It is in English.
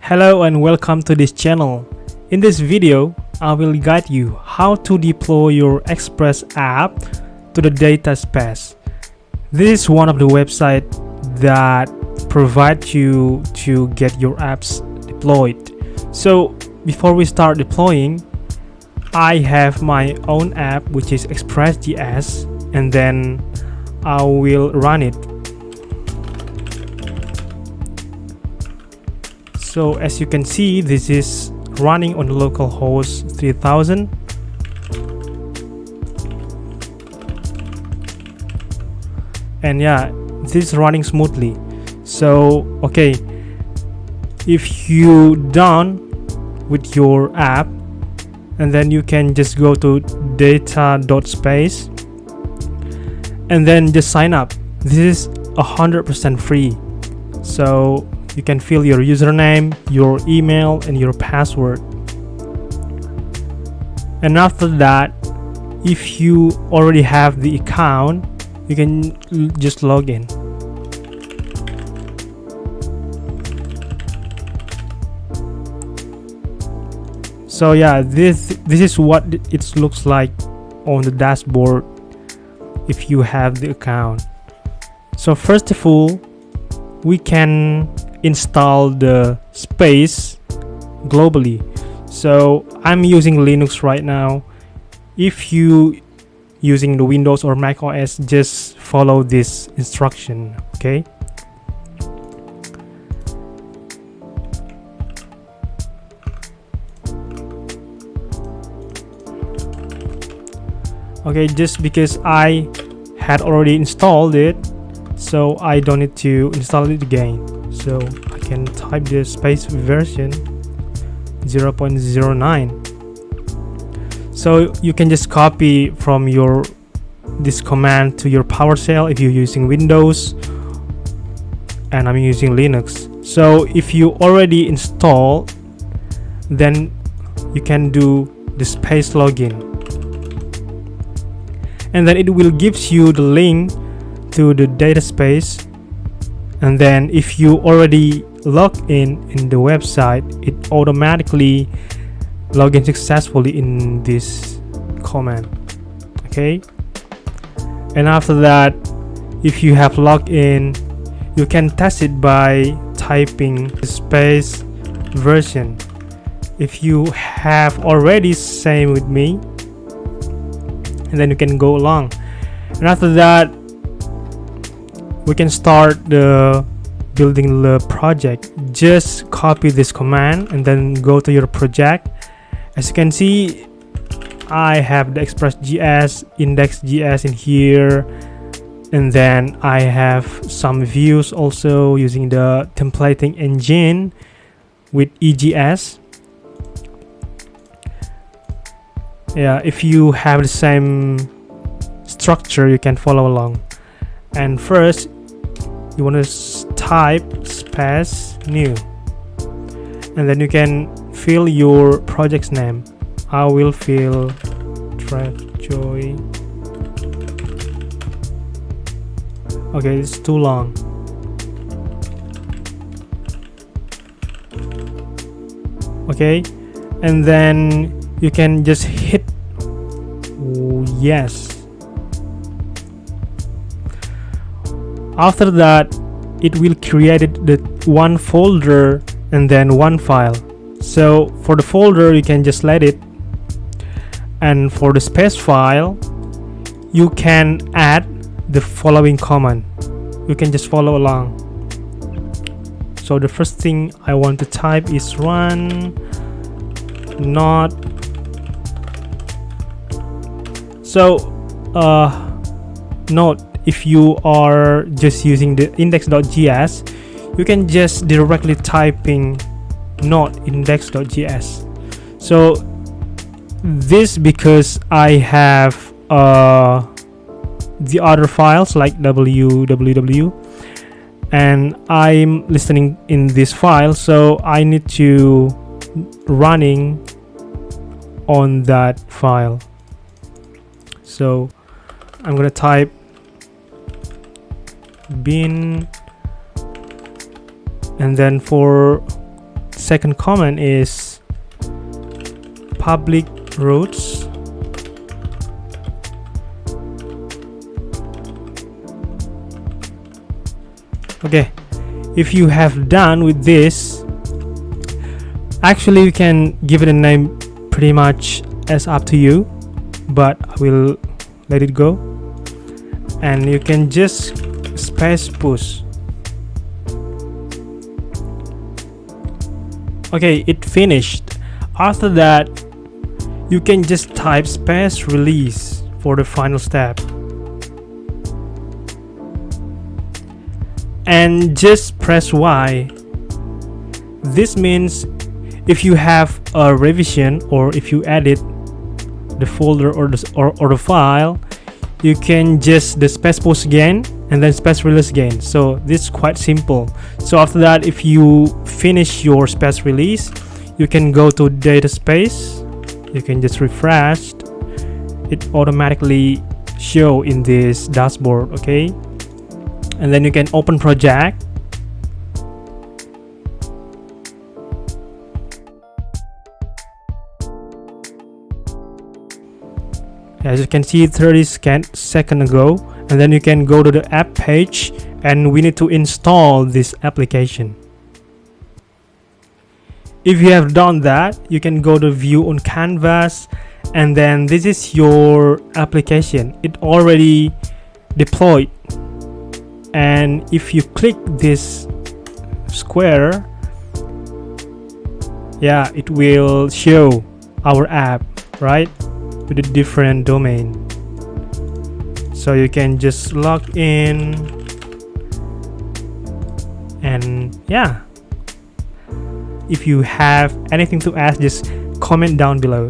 Hello and welcome to this channel. In this video, I will guide you how to deploy your Express app to the data space. This is one of the websites that provides you to get your apps deployed. So before we start deploying, I have my own app which is Express.js, and then I will run it. So as you can see, this is running on localhost 3000. And yeah, this is running smoothly. So okay, if you done with your app, and then you can just go to deta.space and then just sign up. This is 100% free. So you can fill your username, your email, and your password. And after that, if you already have the account, you can just log in. So yeah, this is what it looks like on the dashboard if you have the account. So first of all, we can install the space globally. So I'm using Linux right now. If you using the Windows or Mac OS, just follow this instruction. Okay, just because I had already installed it, so I don't need to install it again. So I can type the space version 0.09. So you can just copy from this command to your PowerShell if you're using Windows, and I'm using Linux. So if you already install, then you can do the space login, and then it will gives you the link to the data space. And then if you already log in the website, it automatically log in successfully in this command. Okay, and after that, if you have logged in, you can test it by typing space version. If you have already, same with me, and then you can go along. And after that, we can start the building the project. Just copy this command and then go to your project. As you can see, I have the Express.js, index.js in here, and then I have some views also using the templating engine with EGS. Yeah, if you have the same structure, you can follow along. And first, you want to type space new, and then you can fill your project's name. I will fill TrackJoy. Okay, it's too long. Okay, and then you can just hit yes. After that, it will create the one folder and then one file. So for the folder, you can just let it, and for the space file, you can add the following command. You can just follow along. So the first thing I want to type is run not. So note, if you are just using the index.js, you can just directly typing not index.js. So this because I have the other files like www, and I'm listening in this file, so I need to running on that file. So I'm gonna type bin, and then for second comment is public roads. Okay, if you have done with this, actually you can give it a name pretty much as up to you, but I will let it go, and you can just space push. Okay, it finished. After that, you can just type space release for the final step, and just press Y. This means if you have a revision, or if you edit the folder or the file, you can just the space push again and then space release again. So this is quite simple. So after that, if you finish your space release, you can go to data space, you can just refresh, it automatically show in this dashboard. Okay, and then you can open project. As you can see, 30 seconds ago, and then you can go to the app page, and we need to install this application. If you have done that, you can go to view on canvas, and then this is your application. It already deployed, and if you click this square, yeah, it will show our app, right, with a different domain. So you can just log in, and yeah, if you have anything to ask, just comment down below.